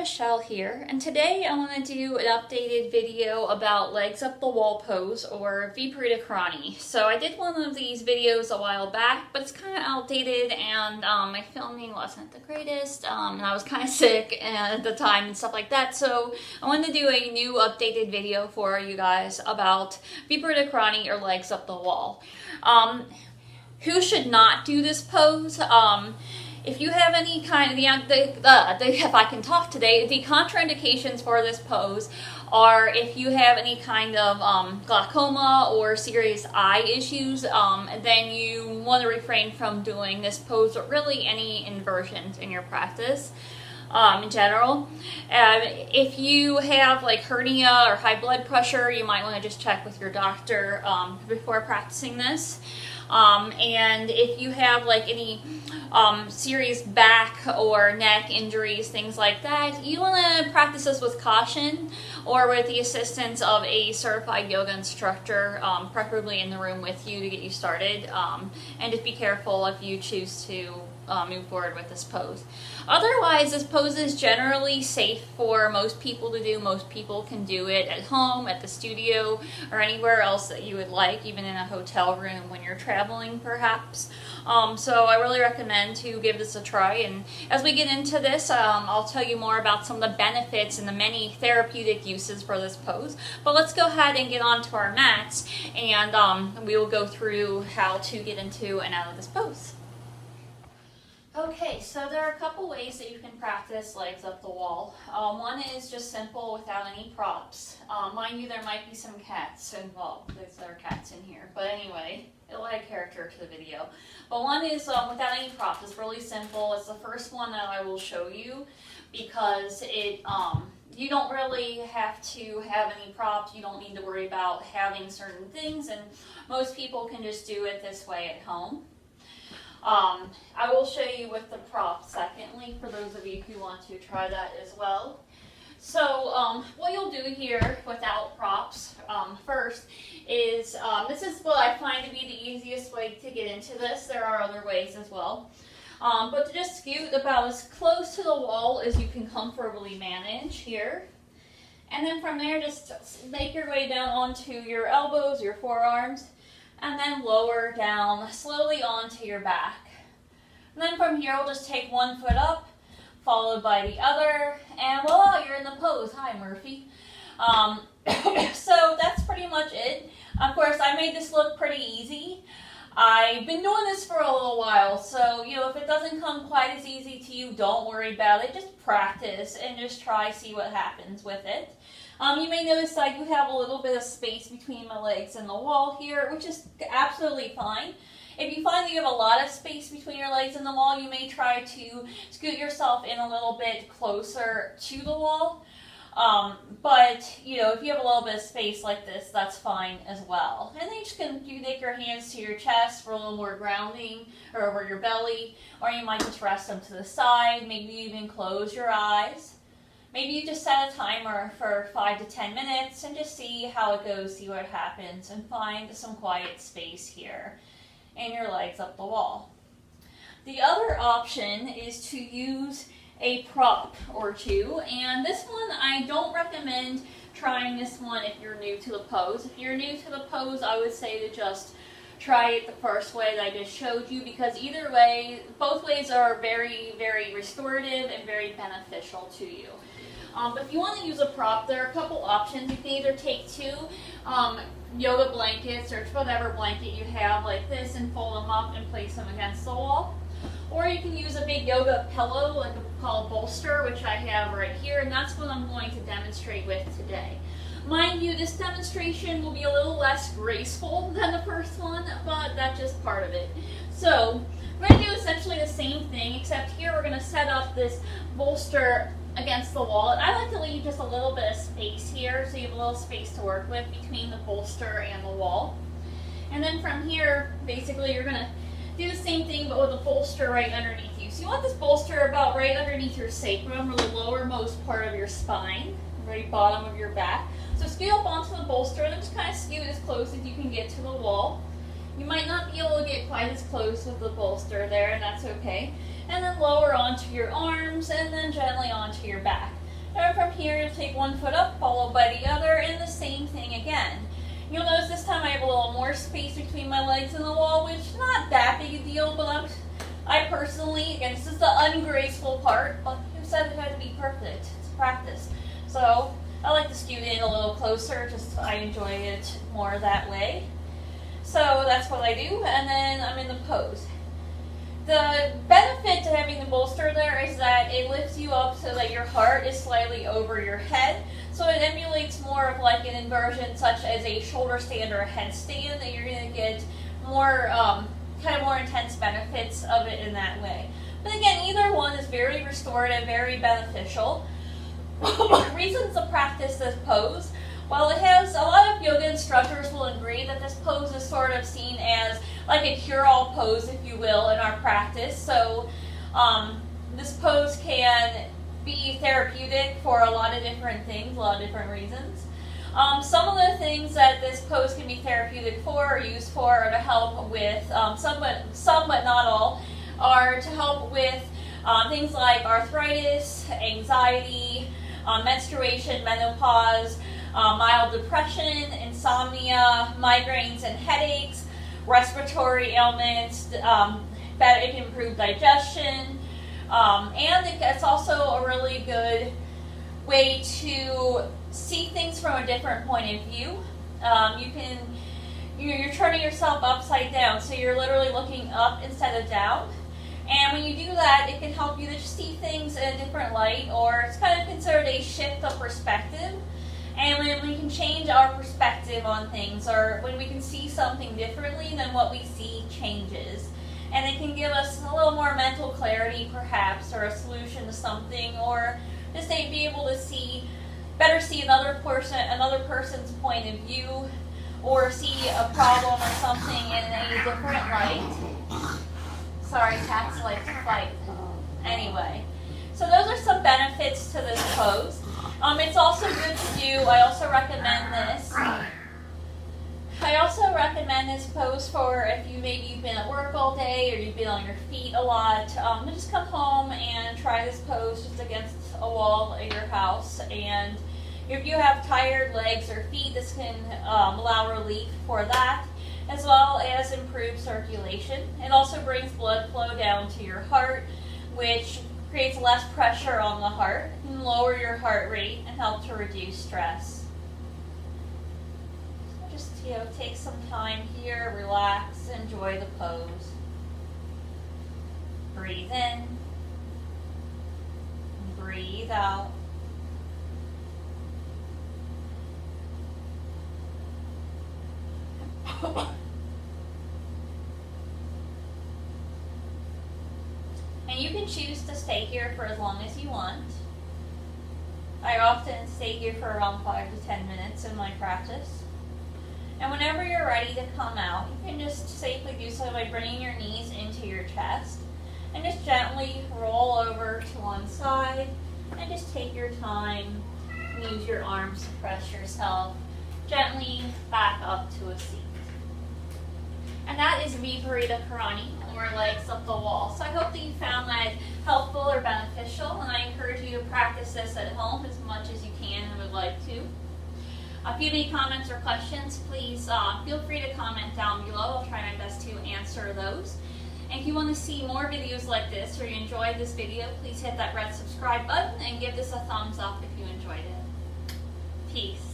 Michelle here, and today I want to do an updated video about legs up the wall pose, or Viparita Karani. So I did one of these videos a while back, but it's kind of outdated, and my filming wasn't the greatest, and I was kind of sick at the time and stuff like that, so I wanted to do a new updated video for you guys about Viparita Karani, or legs up the wall. Who should not do this pose? If you have any kind of, if I can talk today, the contraindications for this pose are if you have any kind of glaucoma or serious eye issues, then you want to refrain from doing this pose, or really any inversions in your practice. In general, if you have like hernia or high blood pressure, you might want to just check with your doctor before practicing this. And if you have like any serious back or neck injuries, things like that, you want to practice this with caution or with the assistance of a certified yoga instructor, preferably in the room with you to get you started. And just be careful if you choose to move forward with this pose. Otherwise, this pose is generally safe for most people to do. Most people can do it at home, at the studio, or anywhere else that you would like, even in a hotel room when you're traveling perhaps. So I really recommend to give this a try, and as we get into this, I'll tell you more about some of the benefits and the many therapeutic uses for this pose. But let's go ahead and get onto our mats, and we will go through how to get into and out of this pose. Okay, so there are a couple ways that you can practice legs up the wall. One is just simple without any props. Mind you, there might be some cats involved. There are cats in here. But anyway, it'll add character to the video. But one is without any props. It's really simple. It's the first one that I will show you because you don't really have to have any props. You don't need to worry about having certain things, and most people can just do it this way at home. I will show you with the props secondly, for those of you who want to try that as well. So what you'll do here without props first is, this is what I find to be the easiest way to get into this. There are other ways as well. But to just scoot about as close to the wall as you can comfortably manage here. And then from there, just make your way down onto your elbows, your forearms, and then lower down slowly onto your back. And then from here, we'll just take one foot up, followed by the other, and voila, you're in the pose. Hi, Murphy. So that's pretty much it. Of course, I made this look pretty easy. I've been doing this for a little while, so if it doesn't come quite as easy to you, don't worry about it. Just practice and just try, see what happens with it. You may notice I do have a little bit of space between my legs and the wall here, which is absolutely fine. If you find that you have a lot of space between your legs and the wall, you may try to scoot yourself in a little bit closer to the wall. But if you have a little bit of space like this, that's fine as well. And then you take your hands to your chest for a little more grounding, or over your belly, or you might just rest them to the side. Maybe even close your eyes. Maybe you just set a timer for 5 to 10 minutes and just see how it goes, see what happens, and find some quiet space here and your legs up the wall. The other option is to use a prop or two, and this one I don't recommend trying this one if you're new to the pose. If you're new to the pose, I would say to just try it the first way that I just showed you, because either way, both ways are very, very restorative and very beneficial to you. But if you want to use a prop, there are a couple options. You can either take two yoga blankets or whatever blanket you have like this and fold them up and place them against the wall. Or you can use a big yoga pillow, like called bolster, which I have right here, and that's what I'm going to demonstrate with today. Mind you, this demonstration will be a little less graceful than the first one, but that's just part of it. So we're going to do essentially the same thing, except here we're going to set up this bolster against the wall. And I like to leave just a little bit of space here, so you have a little space to work with between the bolster and the wall. And then from here, basically you're going to do the same thing, but with a bolster right underneath you. So you want this bolster about right underneath your sacrum, or the lowermost part of your spine, very bottom of your back. So scoot up onto the bolster and then just kind of scoot as close as you can get to the wall. You might not be able to get quite as close with the bolster there, and that's okay. And then lower onto your arms and then gently onto your back. And from here, you'll take one foot up, followed by the other, and the same thing again. You'll notice this time I have a little more space between my legs and the wall, which is not that big a deal, but I personally, again, this is the ungraceful part, but who said it had to be perfect? It's practice. So I like to scoot in a little closer, just I enjoy it more that way. So that's what I do, and then I'm in the pose. The benefit to having the bolster there is that it lifts you up so that your heart is slightly over your head. So it emulates more of like an inversion such as a shoulder stand or a headstand, that you're going to get more, kind of more intense benefits of it in that way. But again, either one is very restorative, very beneficial. Reasons to practice this pose. Well, it has, a lot of yoga instructors will agree that this pose is sort of seen as like a cure-all pose, if you will, in our practice. So this pose can be therapeutic for a lot of different things, a lot of different reasons. Some of the things that this pose can be therapeutic for or used for are to help with, some but not all, are to help with things like arthritis, anxiety, menstruation, menopause, mild depression, insomnia, migraines and headaches, respiratory ailments, it can improve digestion, and it's also a really good way to see things from a different point of view. You're turning yourself upside down, so you're literally looking up instead of down. And when you do that, it can help you to just see things in a different light, or it's kind of considered a shift of perspective. And when we can change our perspective on things, or when we can see something differently, then what we see changes. And it can give us a little more mental clarity, perhaps, or a solution to something, or just to be able to better see another person's point of view, or see a problem or something in a different light. Sorry, cats like to fight. Anyway, so those are some benefits to this pose. It's also good to do, I also recommend this. I also recommend this pose for if you've been at work all day, or you've been on your feet a lot. Just come home and try this pose just against a wall at your house. And if you have tired legs or feet, this can allow relief for that, as well as improve circulation. It also brings blood flow down to your heart, which creates less pressure on the heart, and lower your heart rate and help to reduce stress. So just take some time here, relax, enjoy the pose. Breathe in, breathe out. And you can choose to stay here for as long as you want. I often stay here for around 5 to 10 minutes in my practice. And whenever you're ready to come out, you can just safely do so by bringing your knees into your chest and just gently roll over to one side and just take your time. Use your arms to press yourself gently back up to a seat. And that is Viparita Karani, or legs up the wall. So I hope that you found that helpful or beneficial, and I encourage you to practice this at home as much as you can and would like to. If you have any comments or questions, please feel free to comment down below. I'll try my best to answer those. And if you want to see more videos like this, or you enjoyed this video, please hit that red subscribe button and give this a thumbs up if you enjoyed it. Peace.